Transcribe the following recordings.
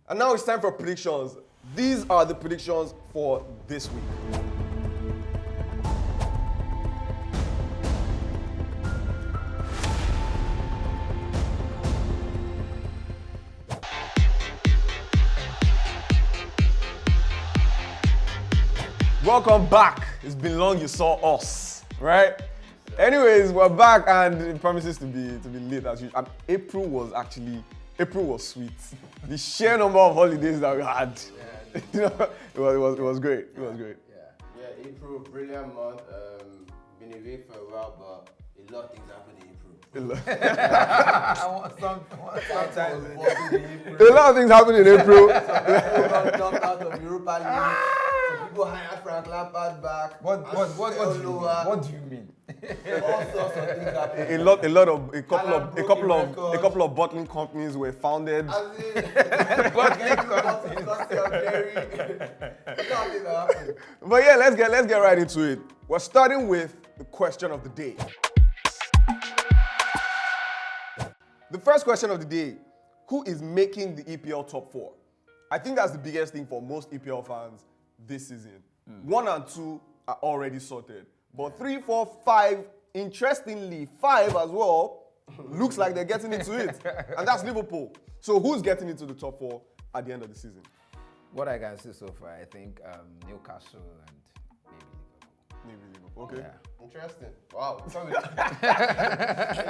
And now it's time for predictions. These are the predictions for this week. Welcome back. It's been long you saw us, right? Anyways, we're back and it promises to be late as usual. And April was sweet. The sheer number of holidays that we had, it was great. It was great. Yeah, April, brilliant month. Been away for a while, but a lot of things happened in April. Sometimes A lot of things happened in April. Some people jumped out of Europa League. Some people hired Frank Lampard back. What do you mean? All sorts of things happened. A couple of bottling companies were founded. As in, But yeah, let's get right into it. We're starting with the question of the day. The first question of the day: who is making the EPL top 4? I think that's the biggest thing for most EPL fans this season. 1 and 2 are already sorted. But 3, 4, 5, interestingly, 5 as well, looks like they're getting into it. And that's Liverpool. So who's getting into the top 4 at the end of the season? What I can see so far, I think Newcastle and maybe Liverpool. Okay. Yeah. Interesting. Wow. It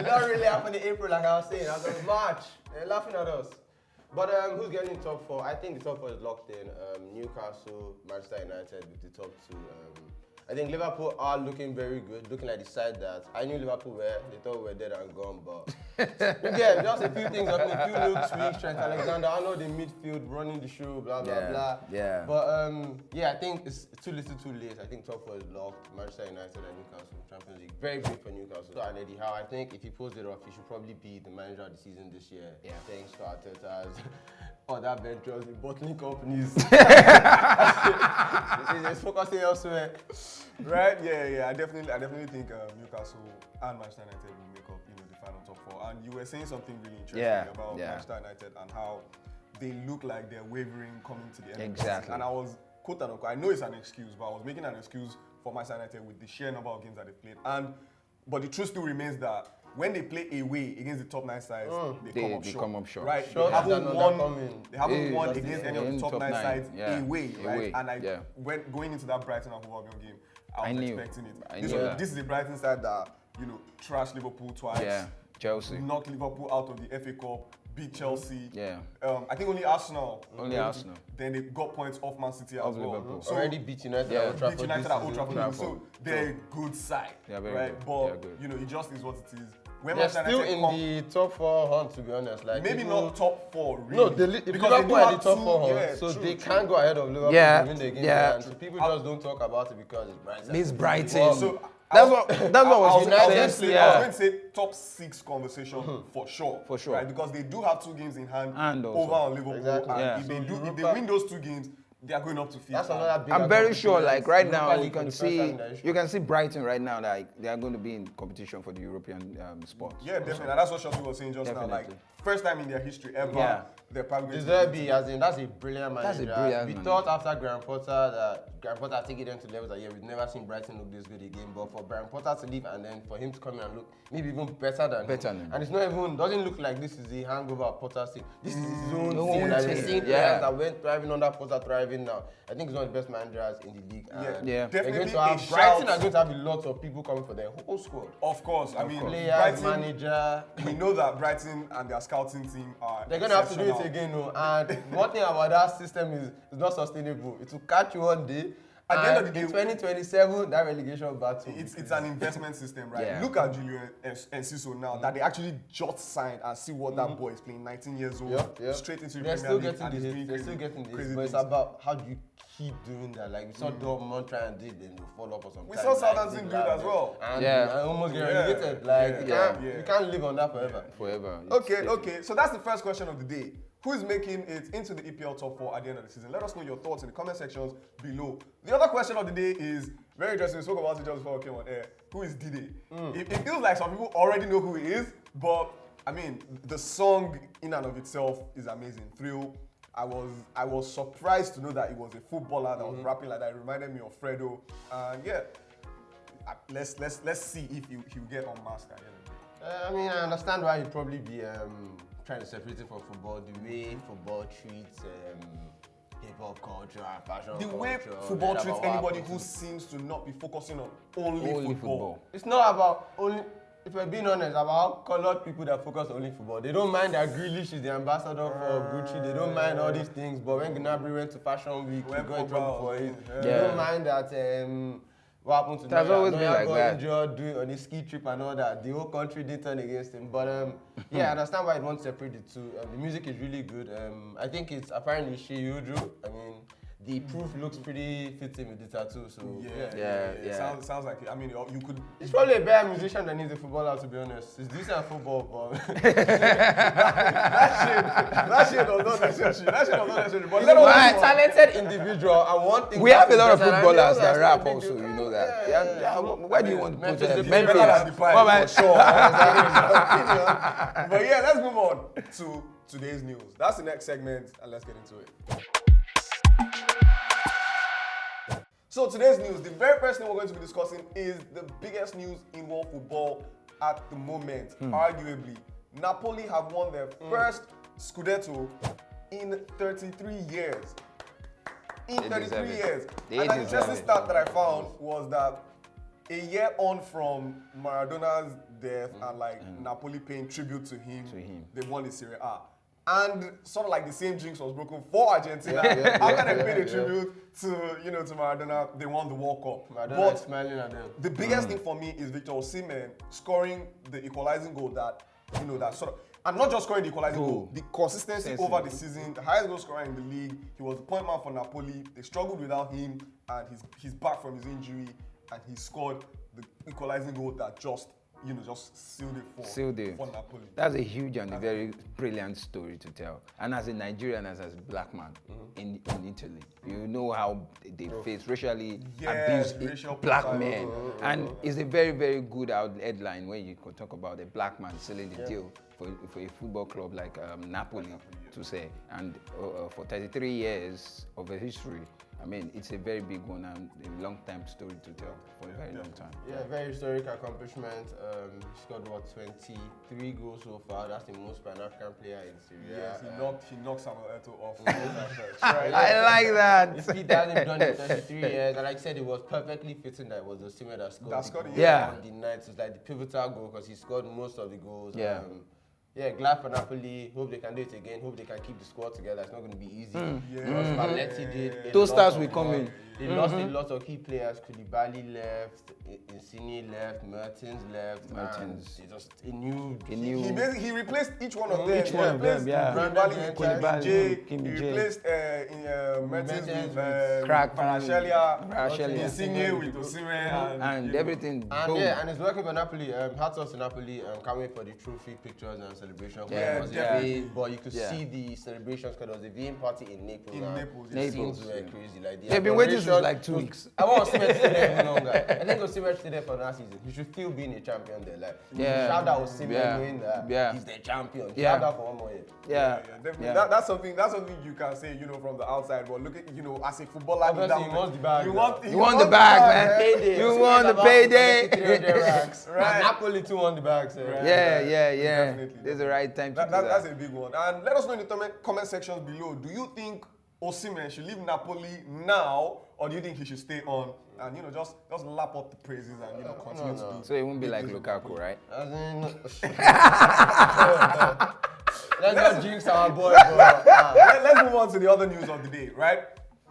not really happened in April, like I was saying. As of March, they're laughing at us. But who's getting in top 4? I think the top 4 is locked in. Newcastle, Manchester United with the top 2. I think Liverpool are looking very good, looking like the side that I knew Liverpool were. They thought we were dead and gone, but again, just a few things happening, a few little tweaks. Trent Alexander, I know the midfield running the show, blah blah blah. Yeah. But I think it's too little, too late. I think top 4 is locked. Manchester United and Newcastle, Champions League, very big for Newcastle. And Eddie Howe, I think if he pulls it off, he should probably be the manager of the season this year. Yeah. Thanks to Arteta's other ventures in bottling companies. He's focusing elsewhere. Right? Yeah. I definitely think Newcastle and Manchester United will make up, the final top 4. And you were saying something really interesting about Manchester United and how they look like they're wavering coming to the end. Exactly. Of the season. And I was quote unquote, I know it's an excuse, but I was making an excuse for Manchester United with the sheer number of games that they played. But the truth still remains that when they play away against the top 9 sides, they come up short. Right? They haven't won against any of the top 9 sides away, right? And when going into that Brighton and Hove Albion game, I was expecting it. This is a Brighton side that, trashed Liverpool twice. Yeah, Chelsea. Knocked Liverpool out of the FA Cup, beat Chelsea. Yeah. I think only Arsenal. Arsenal. Then they got points off Man City as well. Liverpool. So already beat United at Old Trafford. Beat United at Old Trafford. So they're a good side. Yeah, very right? good. But, it just is what it is. When they're still in the top 4 hunt, to be honest. Like maybe not top 4, really. No, Liverpool are the top 4 hunt, so they can't go ahead of Liverpool to win the game. Yeah. So people just don't talk about it because it's Brighton. It's Brighton. So that's what was United. I was going to say top 6 conversation for sure. For sure. Right? Because they do have 2 games in hand over on Liverpool. Exactly. And if they win those 2 games, they are going up to 5th. That's another big. I'm very sure, like right now, you can see Brighton right now, like they are going to be in competition for the European spot. Yeah, definitely. And that's what Shotty was saying just now. Like first time in their history ever, they're probably going to be. That's a brilliant manager. We thought after Graham Potter that Graham Potter taking them to levels that we've never seen Brighton look this good again. But for Graham Potter to leave and then for him to come in and look maybe even better than him. And it's not even doesn't look like this is the hangover of Potter's team. This is his own team. Like we're seeing players that went thriving under Potter thriving now. I think he's one of the best managers in the league. Definitely. Brighton are going to have a lot of people coming for their whole squad. Of course. I mean, players, manager. We know that Brighton and their scouting team are they're going to have to do it again, no. And one thing about that system is it's not sustainable. It will catch you one day. At the end of the day, in 2027, that relegation battle. It's an investment system, right? Yeah. Look at Julio Enciso now, that they actually just signed and see what that boy is playing, 19 years old, straight into the Premier League. They're still getting the hits, but it's about how do you keep doing that? Like we saw Dortmund try and do it, then they'll fall off or something. We saw Southampton do it as well. And almost get relegated. Like you can't live on that forever. Okay. So that's the first question of the day. Who is making it into the EPL top 4 at the end of the season? Let us know your thoughts in the comment sections below. The other question of the day is very interesting. We spoke about it just before we came on air. Who is Dide? It feels like some people already know who he is, but I mean, the song in and of itself is amazing. Thrill, I was surprised to know that he was a footballer that was rapping like that. It reminded me of Fredo. And yeah, let's see if he'll get unmasked at the end of the day. I mean, I understand why he'd probably be trying to separate it from football. The way football treats hip-hop culture and fashion The culture. way football treats anybody who seems to not be focusing on only football. It's not about only, if we're being honest, about colored people that focus only football. They don't mind that Grealish is the ambassador for Gucci. They don't mind all these things. But when Gnabry went to Fashion Week, he got in trouble for it. They don't mind that what happened to That's always been like got that. injured doing on his ski trip and all that. The whole country did turn against him. But yeah, I understand why he wants to separate the two. The music is really good. I think it's apparently Shiyuju. I mean, the proof looks pretty fitting with the tattoo. So Yeah. Sounds like it. I mean, you could. he's probably a better musician than he's a footballer, to be honest. He's decent at football, but That shit does not necessarily. But he's let a us very talented individual. And one thing We have a lot of that footballers that I rap think also, they- you know that. Yeah. Where do you want to put Memphis them? is Memphis. better than the Pride, What about- for sure. But yeah, let's move on to today's news. That's the next segment, and let's get into it. So today's news, the very first thing we're going to be discussing is the biggest news in world football at the moment, arguably. Napoli have won their first Scudetto in 33 years. In They 33 deserve it. years. They And an deserve interesting it. stat that I found was that a year on from Maradona's death and like Napoli paying tribute to him, they won the Serie A. And sort of like the same jinx was broken for Argentina. After they paid a tribute to Maradona, they won the World Cup. Maradona is smiling at them. The biggest thing for me is Victor Osimhen scoring the equalizing goal that sort of, and not just scoring the equalizing goal, the consistency over the season, the highest goal scorer in the league. He was the point man for Napoli. They struggled without him, and he's back from his injury, and he scored the equalizing goal that just sealed it for Napoli. That's a huge and a very brilliant story to tell. And as a Nigerian, as a black man in Italy, you know how they face racially abused black men. And it's a very, very good headline when you can talk about a black man selling the deal for a football club like Napoli, to say. And for 33 years of a history, I mean, it's a very big one and a long time story to tell for a very long time. Yeah, very historic accomplishment. He scored 23 goals so far. That's the most by an African player in Serie A. Yes, he knocked Samuel Eto'o off. I like that. If he hasn't done it in 33 years, and like I said, it was perfectly fitting that it was Osimhen that scored the goal on the night. So it's like the pivotal goal because he scored most of the goals. Glad for Napoli. Hope they can do it again. Hope they can keep the squad together. It's not going to be easy. Spalletti did. Those stars will come in. They lost a lot of key players. Koulibaly left, Insigne left, Mertens left. They just a new. He replaced each one of them. Each one of them, yeah. Koulibaly, Kim J. He replaced Mertens with Kvaratskhelia, Insigne with Osimhen, and everything. And it's working for Napoli. Hats off to Napoli. Can't wait for the trophy pictures and celebrations. But you could see the celebrations because there was a viewing party in Naples. The scenes were crazy. Like they've been waiting since like 2 weeks. I want Osimhen to stay there even longer. I think Osimhen stay there for last season. He should still be a champion there. Like, shout out Osimhen knowing that he's the champion. Shout out for one more year. Definitely. That's something you can say, from the outside. But look at, as a footballer, obviously, you want the bag. You want the bag, man. Payday. You want the payday. Right. Napoli too won the bag. So. Yeah. Definitely. There's the right time to do that. That's a big one. And let us know in the comment sections below. Do you think Osimhen should leave Napoli now, or do you think he should stay on and just lap up the praises and continue to do? So it won't be like Lukaku, right? Let's not jinx our boy, bro. Let's move on to the other news of the day, right?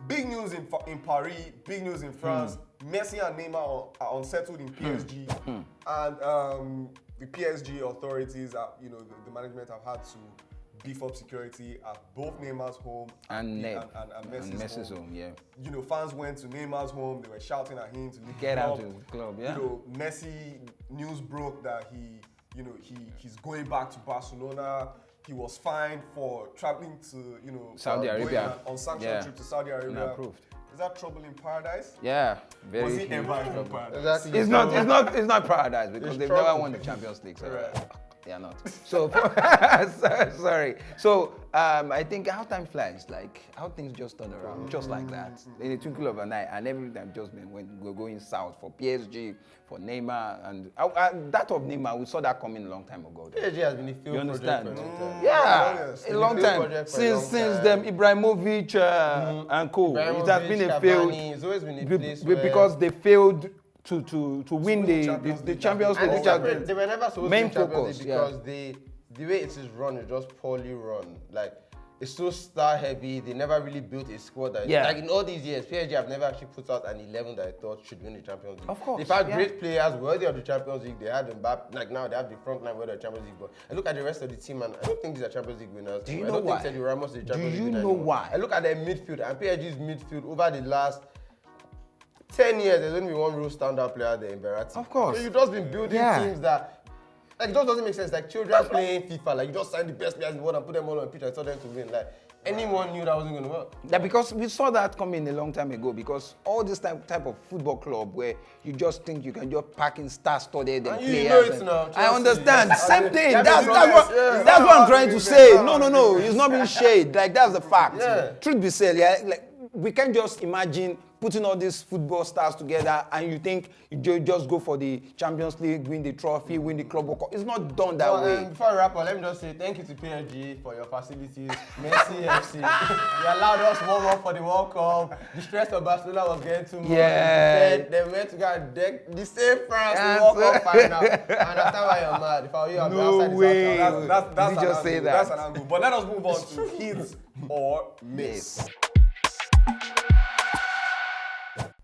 Big news in Paris, big news in France. Messi and Neymar are unsettled in PSG, and the PSG authorities, the management have had to beef up security at both Neymar's home and Messi's home. Fans went to Neymar's home. They were shouting at him to get out of the club. Messi, news broke that he's going back to Barcelona. He was fined for traveling to Saudi Arabia on sanction trip to Saudi Arabia. Approved. Is that trouble in paradise? Yeah, very. Was he ever in paradise? Exactly. It's not paradise because they've never won the Champions League. So. they are not. So, sorry. So, I think how time flies, like how things just turn around, just like that, in a twinkle of an eye, and everything just been when we're going south for PSG, for Neymar, and that of Neymar, we saw that coming a long time ago. PSG has been a failed You understand? project for a long time. Yeah, It's a long failed time. project for a long Since time. them Ibrahimovic and co. It has Ibrahimovic, been a Cavani, failed it's always been a place where because they failed to win the Champions League, and which has they were never supposed main to win Champions focus, League because the way it is run is just poorly run. Like it's so star heavy. They never really built a squad that like in all these years, PSG have never actually put out an 11 that I thought should win the Champions League. Of course, they've had great players worthy of the Champions League. They had Mbappe. Like now they have the front line worthy of the Champions League. But I look at the rest of the team and I don't think these are Champions League winners. Do you I know don't why? think Sergio Ramos is the Champions Do League you winner know anymore. why? I look at their midfield and PSG's midfield over the last 10 years, there's only one real standout player there in Verratti. Of course. So you've just been building teams that, like, it just doesn't make sense. Like children playing FIFA, like you just sign the best players in the world and put them all on the pitch and tell them to win. Like anyone knew that wasn't going to work. Yeah, because we saw that coming a long time ago. Because all this type of football club where you just think you can just pack in star-studded and players. You know it now. I understand. Same thing. Yeah, That's what I'm trying to say. No. It's not being shade. Like that's the fact. Yeah. Truth be said, yeah, like we can't just imagine putting all these football stars together and you think you just go for the Champions League, win the trophy, win the Club World Cup. It's not done that way. Before I wrap up, let me just say thank you to PSG for your facilities. Messi FC. They allowed us warm up for the World Cup. The stress of Barcelona was getting too much. Yeah. They went to go and deck the same France in the World Cup final. I understand why you're mad. If I were you, I'd be No outside way. the That's Did you just say that? That's an angle. But let us move on to hit or miss.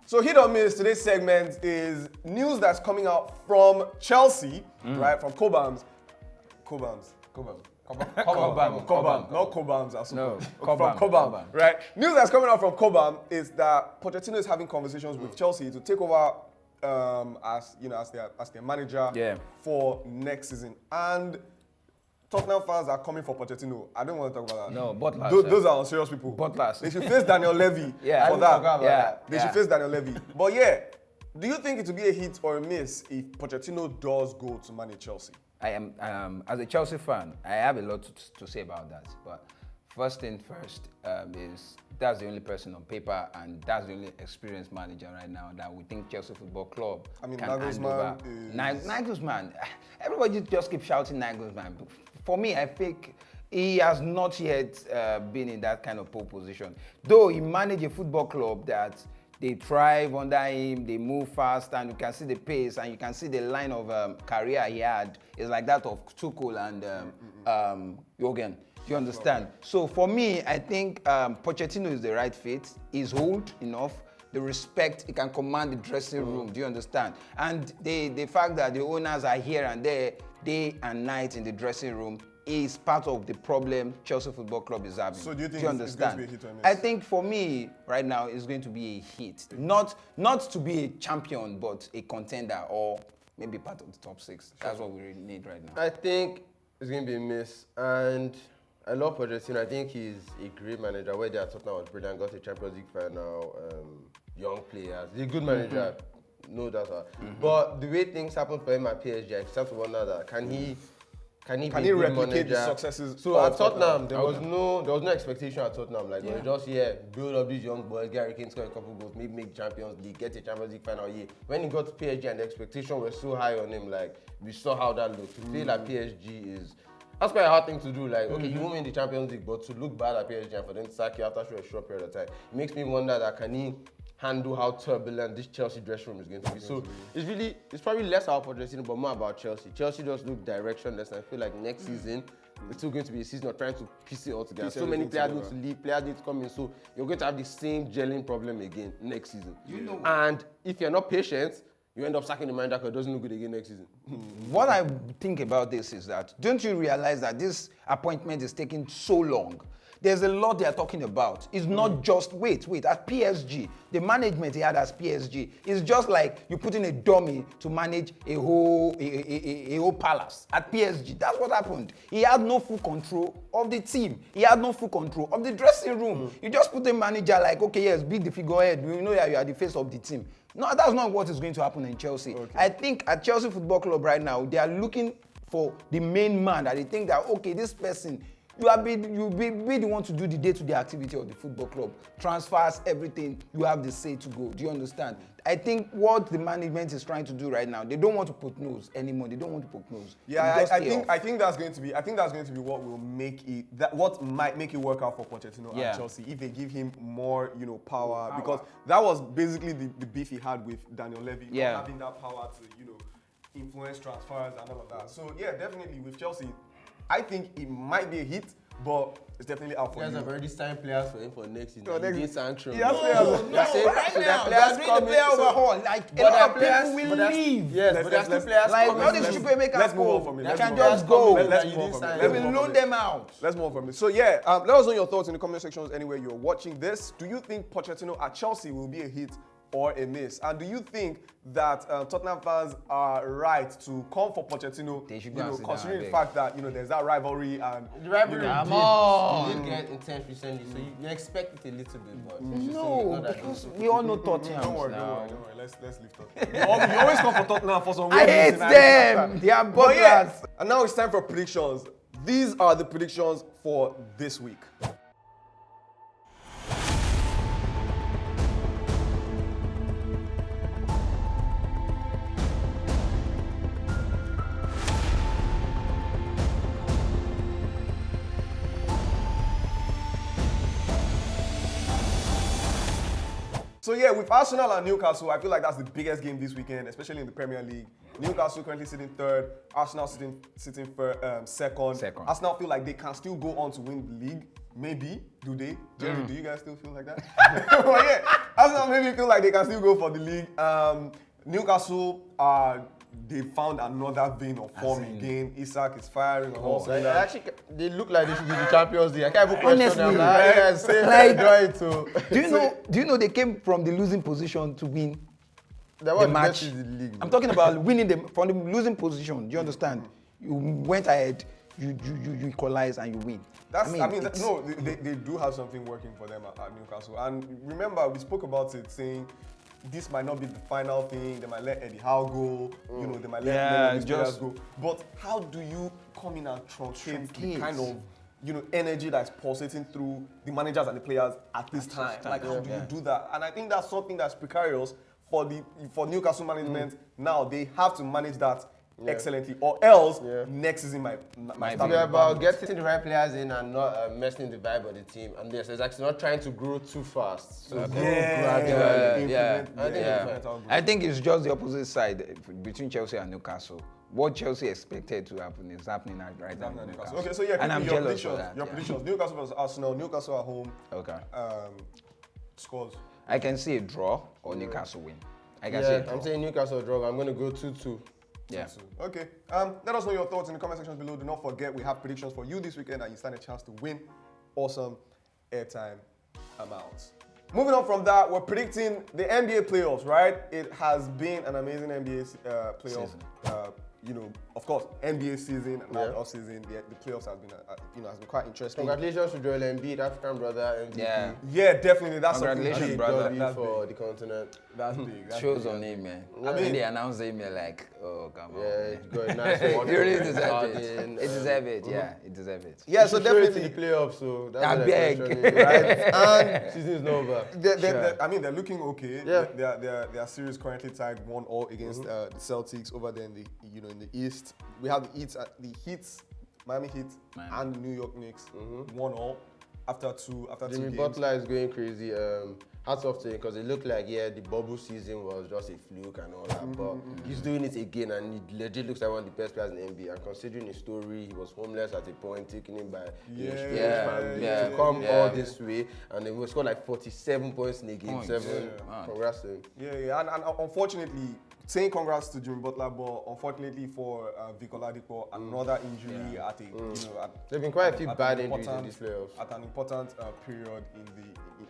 So hit or miss, today's segment is news that's coming out from Chelsea, right? From Cobhams. Cobhams. Not Cobhams. I suppose. No, From Cobham. Cobham, right? News that's coming out from Cobham is that Pochettino is having conversations with Chelsea to take over as their manager for next season. And Tottenham fans are coming for Pochettino. I don't want to talk about that. No, Butlers. Those are unserious people. Butlers. They should face Daniel Levy Yeah. for that. They Yeah. should face Daniel Levy. But yeah, do you think it will be a hit or a miss if Pochettino does go to manage Chelsea? I am, as a Chelsea fan, I have a lot to say about that. But first thing first is that's the only person on paper and that's the only experienced manager right now that we think Chelsea Football Club can hand over. Nagelsmann, everybody just keeps shouting Nagelsmann. For me, I think he has not yet been in that kind of pole position. Though he managed a football club that they thrive under him, they move fast, and you can see the pace, and you can see the line of career he had is like that of Tuchel and Jürgen. Do you understand? So for me, I think Pochettino is the right fit. He's old enough. The respect, he can command the dressing room. Do you understand? And the fact that the owners are here and there, day and night in the dressing room, is part of the problem Chelsea Football Club is having. So do you think you it's going to understand? be a hit or a miss? I think for me, right now, it's going to be a hit. Not to be a champion, but a contender or maybe part of the top 6. That's what we really need right now. I think it's going to be a miss. And I love Pochettino. I think he's a great manager. Where they are Tottenham was brilliant, got a Champions League final, young players. He's a good manager, no doubt. But the way things happen for him at PSG, I start to wonder that can he be a good replicate the manager? successes? So of at Tottenham, there was no expectation at Tottenham. Like they were just build up these young boys, Gary Kane score a couple goals, maybe make Champions League, get a Champions League final year. When he got to PSG and the expectation was so high on him, like we saw how that looked. To fail at PSG is that's quite a hard thing to do. Like, okay, you won't win the Champions League, but to look bad at PSG and for them to sack you after a short period of time, it makes me wonder that can he handle how turbulent this Chelsea dressing room is going to be. So it's probably less about Pochettino, but more about Chelsea. Chelsea just look directionless, and I feel like next season it's still going to be a season of trying to piece it all together. So many players need to leave, players need to come in, so you're going to have the same gelling problem again next season. And if you're not patient, you end up sacking the manager because it doesn't look good again next season. What I think about this is that, don't you realize that this appointment is taking so long? There's a lot they are talking about. It's not just, wait, at PSG, the management he had as PSG is just like you put in a dummy to manage a whole palace at PSG. That's what happened. He had no full control of the team. He had no full control of the dressing room. You just put a manager like, okay, yes, be the figurehead. We know that you are the face of the team. No, that's not what is going to happen in Chelsea. I think at Chelsea Football Club right now, they are looking for the main man that they think that, okay, this person, you'll be the one to do the day-to-day activity of the football club. Transfers, everything, you have the say to go. Do you understand? I think what the management is trying to do right now, they don't want to put nose anymore. They don't want to put nose. Yeah, I think that's going to be what will make it what might make it work out for Pochettino and Chelsea if they give him more, power, because that was basically the beef he had with Daniel Levy, not having that power to, influence transfers and all of that. So yeah, definitely with Chelsea, I think it might be a hit, but it's definitely out for you. You guys have already signed players for him for next season. No, next Sancho. Right now, they're doing the player overhaul. Like, a lot of people will leave. Yes, but there's still players like, coming. all these stupid makers let's move on from it. They can just go. Let's move on from it. They will loan them out. Let's move on from it. So yeah, let us know your thoughts in the comment sections anywhere you're watching this. Do you think Pochettino at Chelsea will be a hit or a miss? And do you think that Tottenham fans are right to come for Pochettino, considering the fact that there's that rivalry and the rivalry did get intense recently, so you expect it a little bit, but no, because we all know Tottenham. Don't worry. Let's leave Tottenham. You always come for Tottenham for some I reason. hate them. They are butlers. And now it's time for predictions. These are the predictions for this week. So yeah, with Arsenal and Newcastle, I feel like that's the biggest game this weekend, especially in the Premier League. Newcastle currently sitting third, Arsenal sitting second. Arsenal feel like they can still go on to win the league. Maybe, do they? Jerry, do you guys still feel like that? But yeah, Arsenal maybe feel like they can still go for the league. Newcastle they found another vein of form again. Isak is firing on all cylinders. Actually, they look like they should be the Champions League. I can't even question Honestly, them. Do you know they came from the losing position to win That was the match? in the league. I'm talking about winning from the losing position. Do you understand? You went ahead, you equalize and you win. They do have something working for them at Newcastle. And remember, we spoke about it saying this might not be the final thing. They might let Eddie Howe go. They might let these players go. But how do you come in and truncate the kind of energy that's pulsating through the managers and the players at this time? Like, how do you do that? And I think that's something that's precarious for Newcastle management. Now they have to manage that excellently, or else next season might be about getting the right players in and not messing the vibe of the team. And yes, it's actually not trying to grow too fast. So gradually. I think it's just the opposite side between Chelsea and Newcastle. What Chelsea expected to happen is happening right now. Okay, so yeah, and I'm jealous predictions. for that. Your predictions: Newcastle versus Arsenal. Newcastle at home. Okay. Scores. I can see a draw or Newcastle win. I can see a draw. I'm saying Newcastle draw. I'm going to go 2-2. Yeah. Okay. Let us know your thoughts in the comment sections below. Do not forget we have predictions for you this weekend and you stand a chance to win awesome airtime amounts. Moving on from that, we're predicting the NBA playoffs, right? It has been an amazing NBA playoff. Of course, NBA season and now off season. The playoffs has been, has been quite interesting. Congratulations to Joel Embiid, African brother, MVP. Yeah, definitely. That's congratulations, brother. That's for the continent. That's big. Shows on him, man. I mean, they announced him, like, oh, come on. Yeah, it's good. Nice. You really deserve it. It deserves it. Yeah, it deserves it. Yeah, so definitely the playoffs. So that's I beg. Right? And season is not over. They're looking okay. Yeah. Their series currently tied 1-1 against the Celtics over there in the in the East. We have the Heat, Miami Heat, and New York Knicks 1-1 after two Jimmy games. Butler is going crazy. Hats off to him because it looked like the bubble season was just a fluke and all that, but he's doing it again and he legit looks like one of the best players in the NBA. And considering his story, he was homeless at a point, taken in by his family to come all this way, and he scored like 47 points in a game 7. Congrats to him. Yeah, and unfortunately, saying congrats to Jimmy Butler, but unfortunately for Vic Oladipo, another injury at there've been quite a few bad injuries in these playoffs at an important period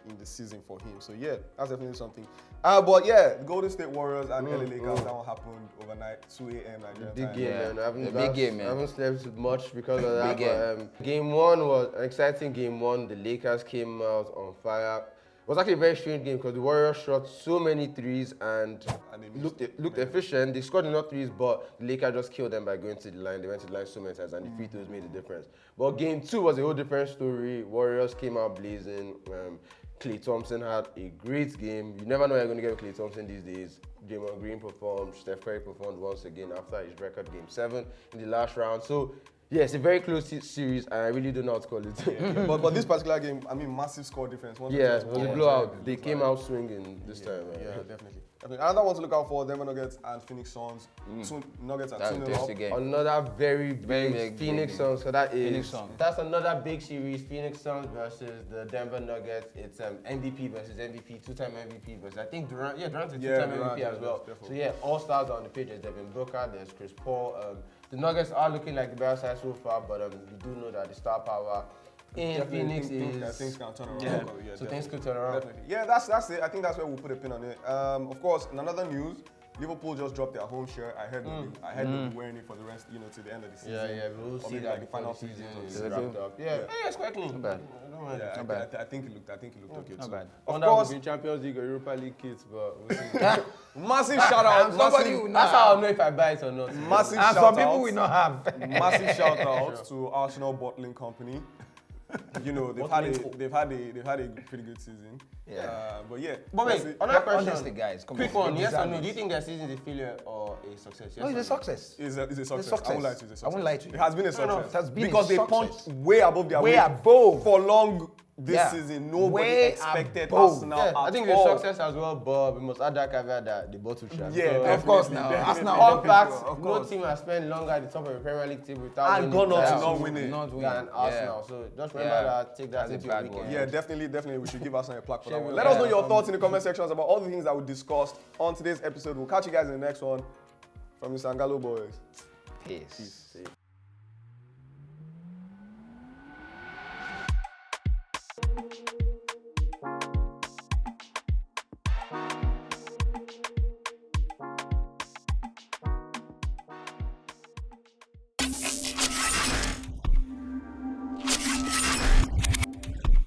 in the season for him. So yeah, that's definitely something. But yeah, the Golden State Warriors and LA Lakers, that one happened overnight, 2 a.m. Nigerian time. Big game, man. I haven't slept much because of that. Game 1 was an exciting game 1. The Lakers came out on fire. was actually a very strange game because the Warriors shot so many threes and they looked efficient. They scored enough threes, but the Lakers just killed them by going to the line. They went to the line so many times, and the free throws made the difference. But game 2 was a whole different story. Warriors came out blazing. Klay Thompson had a great game. You never know you're going to get Klay Thompson these days. Draymond Green performed. Steph Curry performed once again after his record game 7 in the last round. So, yeah, it's a very close series, and I really don't know how to call it. But this particular game, I mean, massive score difference. Yeah, it was a blowout. They came out swinging this time. Yeah, definitely. Another one to look out for: Denver Nuggets and Phoenix Suns. Two Nuggets are 2-0 up. Another very big Phoenix Suns. So that is Phoenix Suns. That's another big series. Phoenix Suns versus the Denver Nuggets. It's MVP versus MVP, 2-time MVP versus I think Durant. Yeah, Durant's a 2-time MVP as well. So yeah, all stars are on the page. There's Devin Booker. There's Chris Paul. The Nuggets are looking like the better side so far, but we do know that the star power in Phoenix is things can turn around. Yeah, so things could turn around. Definitely. Yeah, that's it. I think that's where we'll put a pin on it. Of course, in another news, Liverpool just dropped their home shirt. I heard they'll be wearing it for the rest, to the end of the season. Yeah, we'll see that the final season is wrapped up. Yeah, it's quite clean. Not bad. Yeah, Not bad. I think it looked okay Not too. bad. Of course, Champions League or Europa League kits, but we'll see. massive shout out. That's how I'll know if I buy it or not. Massive And shout some out. people will not have. Massive shout out to Arsenal Bottling Company. They've had a pretty good season. Yeah. But yeah. But wait, another question. Honestly, guys, come Quick on. one, yes or no? Do you think their season is a failure or a success? Yes No, it's or a success. It's a success. success. I won't lie to you. It's a success. I won't lie to you. It has been a success. It has been because a they success. punched way above their Way weight above. for long this Yeah. season. Nobody Way expected above. Arsenal Yeah, at I think all. it's a success as well, but we must add that caveat that the bottle shot. Yeah, So, Of course definitely, now. definitely. Arsenal. all facts, Of no course. team has spent longer at the top of the Premier League table without And winning gone on to titles not win it. Not win. than Arsenal. So just remember Yeah. that, take that That's a into your bad weekend. one. Yeah, definitely. We should give Arsenal a plaque for that Sure, one. we Let us will. know your thoughts in the comment sections about all the things that we discussed on today's episode. We'll catch you guys in the next one. From the Sangalo boys. Peace. Peace.